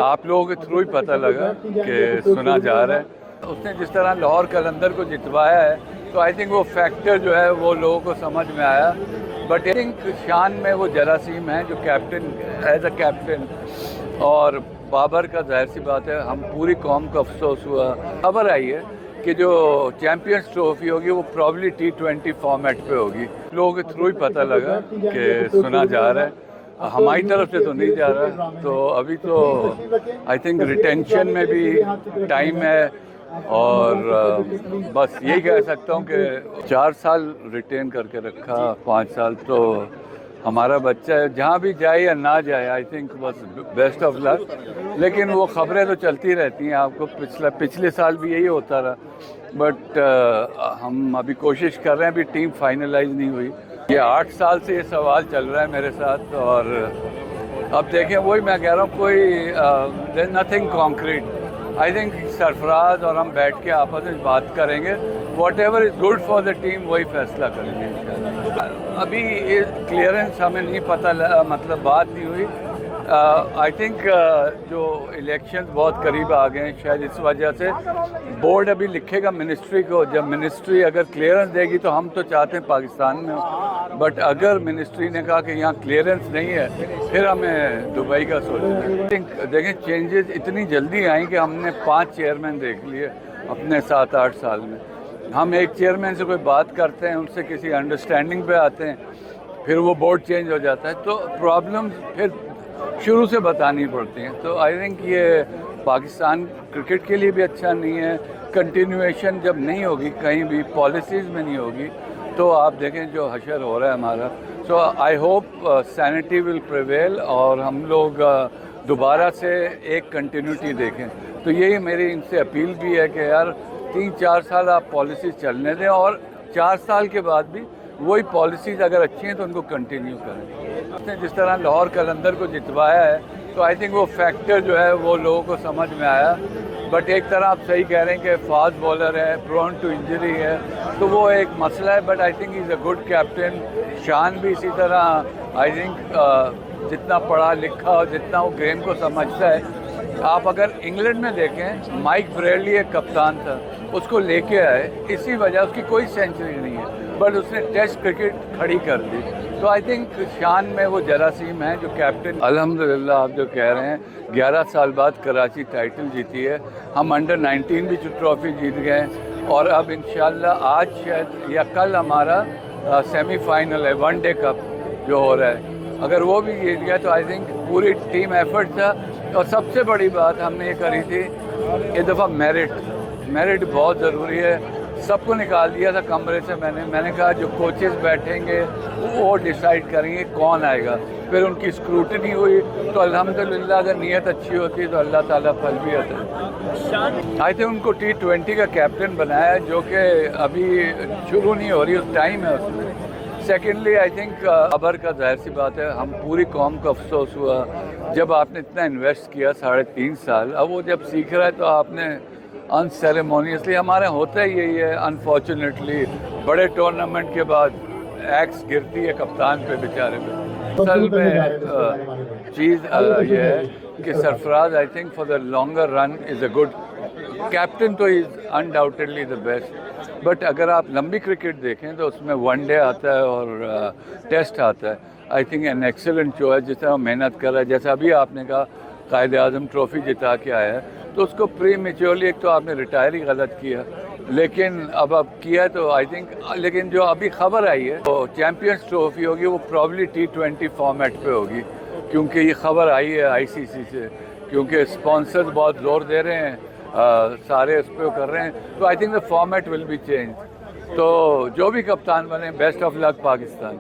आप लोगों के थ्रू ही पता लगा कि सुना जा रहा है उसने जिस तरह लाहौर कलंदर को जितवाया है, तो आई थिंक वो फैक्टर जो है वो लोगों को समझ में आया। बट आई थिंक शान में वो जरासीम है जो कैप्टन, एज अ कैप्टन। और बाबर का जाहिर सी बात है, हम पूरी कौम को अफसोस हुआ। खबर आई है कि जो चैम्पियंस ट्रॉफी होगी वो प्रॉब्ली T20 फॉर्मेट पे होगी। लोगों के थ्रू ही पता लगा कि सुना जा रहा है, हमारी तरफ से तो नहीं जा रहा। तो अभी तो आई थिंक रिटेंशन में भी टाइम है। और बस यही कह सकता हूँ कि 4 साल रिटेन करके रखा, 5 साल तो हमारा बच्चा है, जहाँ भी जाए या ना जाए आई थिंक बस बेस्ट ऑफ लक। लेकिन वो खबरें तो चलती रहती हैं, आपको पिछले साल भी यही होता रहा। बट हम अभी कोशिश कर रहे हैं, अभी टीम फाइनलाइज नहीं हुई। ये 8 साल से ये सवाल चल रहा है मेरे साथ। और अब देखें, वही मैं कह रहा हूँ, कोई there nothing concrete. I think Sarfaraz और हम बैठ के आपस में बात करेंगे, whatever is good for the team वही फैसला करेंगे। अभी क्लियरेंस हमें नहीं पता, मतलब बात नहीं हुई। आई थिंक जो इलेक्शन बहुत करीब आ गए हैं, शायद इस वजह से बोर्ड अभी लिखेगा मिनिस्ट्री को। जब मिनिस्ट्री अगर क्लियरेंस देगी तो हम तो चाहते हैं पाकिस्तान में हो, बट अगर मिनिस्ट्री ने कहा कि यहाँ क्लियरेंस नहीं है, फिर हमें दुबई का सोचना है। आई थिंक देखें, चेंजेस इतनी जल्दी आई कि हमने 5 चेयरमैन देख लिए अपने 7-8 साल में। हम एक चेयरमैन से कोई बात करते हैं, उनसे किसी अंडरस्टैंडिंग पे आते हैं, फिर वो बोर्ड चेंज हो जाता है, तो प्रॉब्लम्स फिर शुरू से बतानी पड़ती हैं। तो आई थिंक ये पाकिस्तान क्रिकेट के लिए भी अच्छा नहीं है। कंटिन्यूएशन जब नहीं होगी, कहीं भी पॉलिसीज़ में नहीं होगी, तो आप देखें जो हशर हो रहा है हमारा। So I hope sanity will prevail और हम लोग दोबारा से एक कंटिन्यूटी देखें। तो यही मेरी इनसे अपील भी है कि यार 3-4 साल आप पॉलिसीज़ चलने दें, और 4 साल के बाद भी वही पॉलिसीज़ अगर अच्छी हैं तो उनको कंटिन्यू करें। उसने जिस तरह लाहौर कलंदर को जितवाया है, तो आई थिंक वो फैक्टर जो है वो लोगों को समझ में आया। बट एक तरह आप सही कह रहे हैं कि फास्ट बॉलर है, प्रोन टू इंजरी है, तो वो एक मसला है। But I think is a good captain. शान भी इसी तरह आई थिंक जितना पढ़ा लिखा और जितना वो गेम को समझता है। आप अगर इंग्लैंड में देखें, माइक ब्रेडली एक कप्तान था, उसको लेके आए, इसी वजह उसकी कोई सेंचुरी नहीं है, बट उसने टेस्ट क्रिकेट खड़ी कर दी। तो आई थिंक शान में वो जरासीम है जो कैप्टन। अल्हम्दुलिल्लाह आप जो कह रहे हैं, 11 साल बाद कराची टाइटल जीती है। हम अंडर 19 भी ट्रॉफी जीत गए, और अब इंशाल्लाह आज शायद या कल हमारा सेमीफाइनल है, वनडे कप जो हो रहा है। अगर वो भी जीत गया तो आई थिंक पूरी टीम एफर्ट था। और सबसे बड़ी बात हमने ये करी थी, ये दफ़ा मेरिट बहुत ज़रूरी है। सबको निकाल दिया था कमरे से। मैंने कहा जो कोचेस बैठेंगे वो डिसाइड करेंगे कौन आएगा। फिर उनकी स्क्रूटनी हुई, तो अल्हम्दुलिल्लाह अगर नीयत अच्छी होती तो अल्लाह ताला फल भी आता है। आई थिंक उनको T20 का कैप्टन बनाया, जो कि अभी शुरू नहीं हो रही, उस टाइम है उसमें। सेकेंडली आई थिंक बाबर का जाहिर सी बात है, हम पूरी कौम को अफसोस हुआ जब आपने इतना इन्वेस्ट किया 3.5 साल। अब वो जब सीख रहा है तो आपने अनसेरेमोनियसली, हमारे होता ही यही है अनफॉर्चुनेटली, बड़े टूर्नामेंट के बाद एक्स गिरती है कप्तान पे बेचारे पे। असल में चीज़ ये है कि Sarfaraz I think for the longer run is a good captain, तो is undoubtedly the best. But अगर आप लंबी क्रिकेट देखें तो उसमें वनडे आता है और टेस्ट आता है। I think an excellent choice, जिस तरह मेहनत कर रहा है, जैसा अभी आपने कहा कायद आज़म ट्रॉफी जिता के आया है, तो उसको प्री मेच्योरली, एक तो आपने रिटायर ही गलत किया, लेकिन अब किया तो आई थिंक। लेकिन जो अभी खबर आई है तो चैम्पियंस ट्रॉफी होगी, वो प्रॉब्ली T20 फॉर्मेट पे होगी, क्योंकि ये खबर आई है ICC से, क्योंकि स्पॉन्सर्स बहुत ज़ोर दे रहे हैं, सारे उस पर कर रहे हैं। तो I think the format will be change. तो जो भी कप्तान बने, बेस्ट ऑफ लक पाकिस्तान।